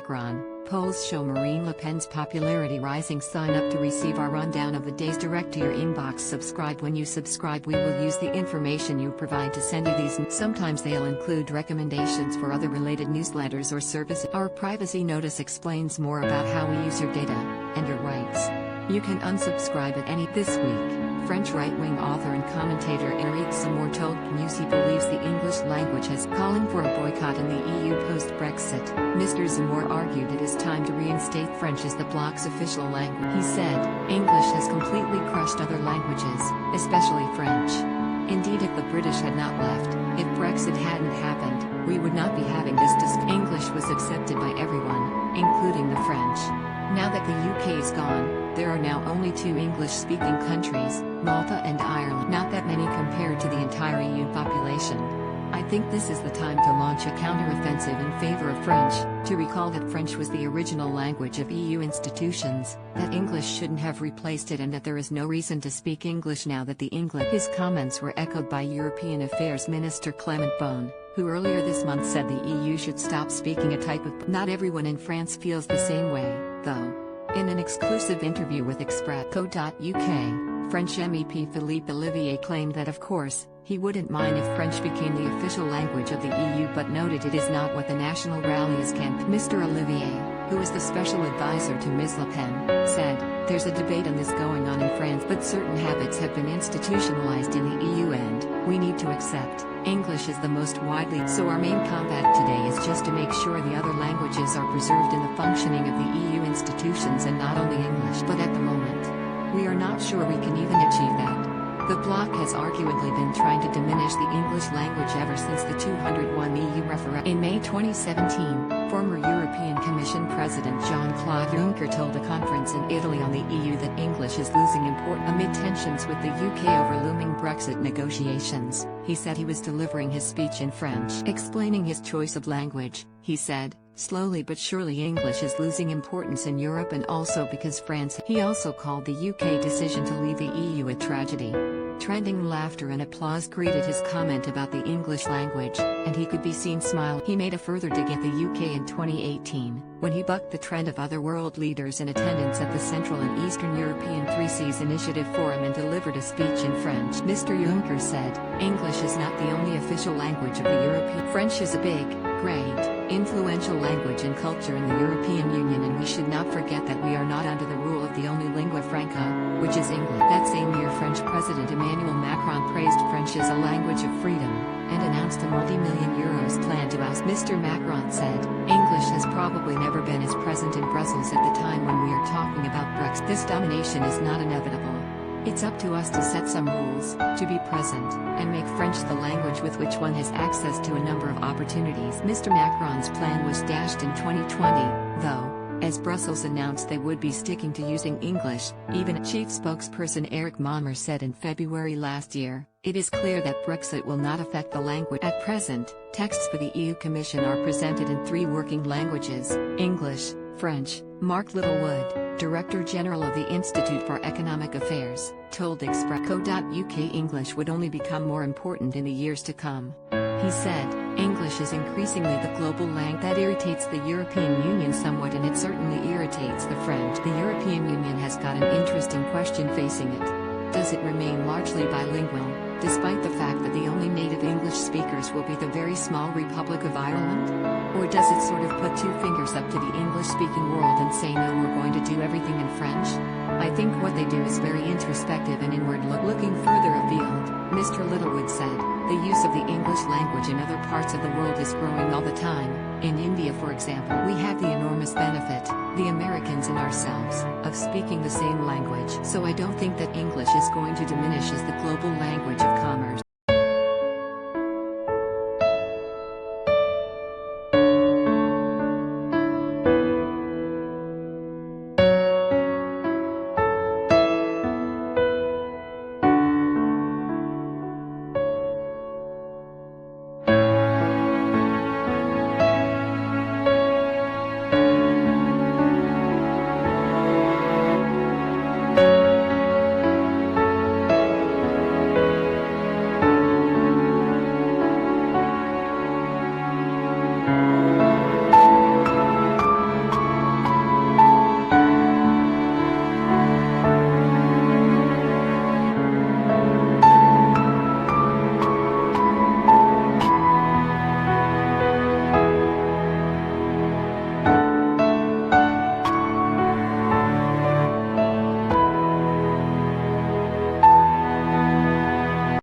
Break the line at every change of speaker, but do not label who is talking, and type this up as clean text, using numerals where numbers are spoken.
Macron. Polls show Marine Le Pen's popularity rising. Sign up to receive our rundown of the days direct to your inbox. Subscribe. When you subscribe, we will use the information you provide to send you these. Sometimes they'll include recommendations for other related newsletters or services. Our privacy notice explains more about how we use your data and your rights. You can unsubscribe at any. This week, French right-wing author and commentator Eric Zemmour told News he believes the English language has calling for a boycott in the EU post-Brexit. Mr. Zemmour argued it is time to reinstate French as the bloc's official language. He said, English has completely crushed other languages, especially French. Indeed, if the British had not left, if Brexit hadn't happened, we would not be having this discussion. English was accepted by everyone, including the French. Now that the UK is gone, there are now only 2 English-speaking countries, Malta and Ireland. Not that many compared to the entire EU population. I think this is the time to launch a counter-offensive in favor of French, to recall that French was the original language of EU institutions, that English shouldn't have replaced it, and that there is no reason to speak English now that the English. His comments were echoed by European Affairs Minister Clement Beaune, who earlier this month said the EU should stop speaking a type of. Not everyone in France feels the same way, though. In an exclusive interview with Express.co.uk, French MEP Philippe Olivier claimed that of course, he wouldn't mind if French became the official language of the EU, but noted it is not what the National Rally is campaigning. Mr. Olivier, who is the special advisor to Ms. Le Pen, said, there's a debate on this going on in France, but certain habits have been institutionalized in the EU and we need to accept. English is the most widely, so our main combat today is just to make sure the other languages are preserved in the functioning of the EU institutions and not only English. But at the moment, we are not sure we can even achieve that. The bloc has arguably been trying to diminish the English language ever since the 201 EU referendum. In May 2017, former European Commission President Jean-Claude Juncker told a conference in Italy on the EU that English is losing importance amid tensions with the UK over looming Brexit negotiations. He said he was delivering his speech in French. Explaining his choice of language, he said, slowly but surely English is losing importance in Europe, and also because France. He also called the UK decision to leave the EU a tragedy. Trending laughter and applause greeted his comment about the English language, and he could be seen smiling. He made a further dig at the UK in 2018, when he bucked the trend of other world leaders in attendance at the Central and Eastern European 3Cs Initiative Forum and delivered a speech in French. Mr. Juncker said, English is not the only official language of the European. French is a big, great, influential language and culture in the European Union, and we should not forget that we are not under the rule of the only lingua franca, which is English. That same year, French President Emmanuel Macron praised French as a language of freedom, and announced a multi-million euros plan to oust. Mr. Macron said, English has probably never been as present in Brussels at the time when we are talking about Brexit. This domination is not inevitable. It's up to us to set some rules, to be present, and make French the language with which one has access to a number of opportunities. Mr. Macron's plan was dashed in 2020, though, as Brussels announced they would be sticking to using English. Even chief spokesperson Eric Mamer said in February last year, it is clear that Brexit will not affect the language. At present, texts for the EU Commission are presented in 3 working languages, English, French. Mark Littlewood, Director General of the Institute for Economic Affairs, told Express.co.uk English would only become more important in the years to come. He said, English is increasingly the global language. That irritates the European Union somewhat, and it certainly irritates the French. The European Union has got an interesting question facing it. Does it remain largely bilingual, despite the fact that the only native English speakers will be the very small Republic of Ireland? Or does it sort of put 2 fingers up to the English-speaking world and say no, we're going to do everything in French? I think what they do is very introspective and inward. Looking further afield, Mr. Littlewood said, the use of the English language in other parts of the world is growing all the time. In India, for example, we have the enormous benefit, the Americans and ourselves, of speaking the same language. So I don't think that English is going to diminish as the global language of commerce.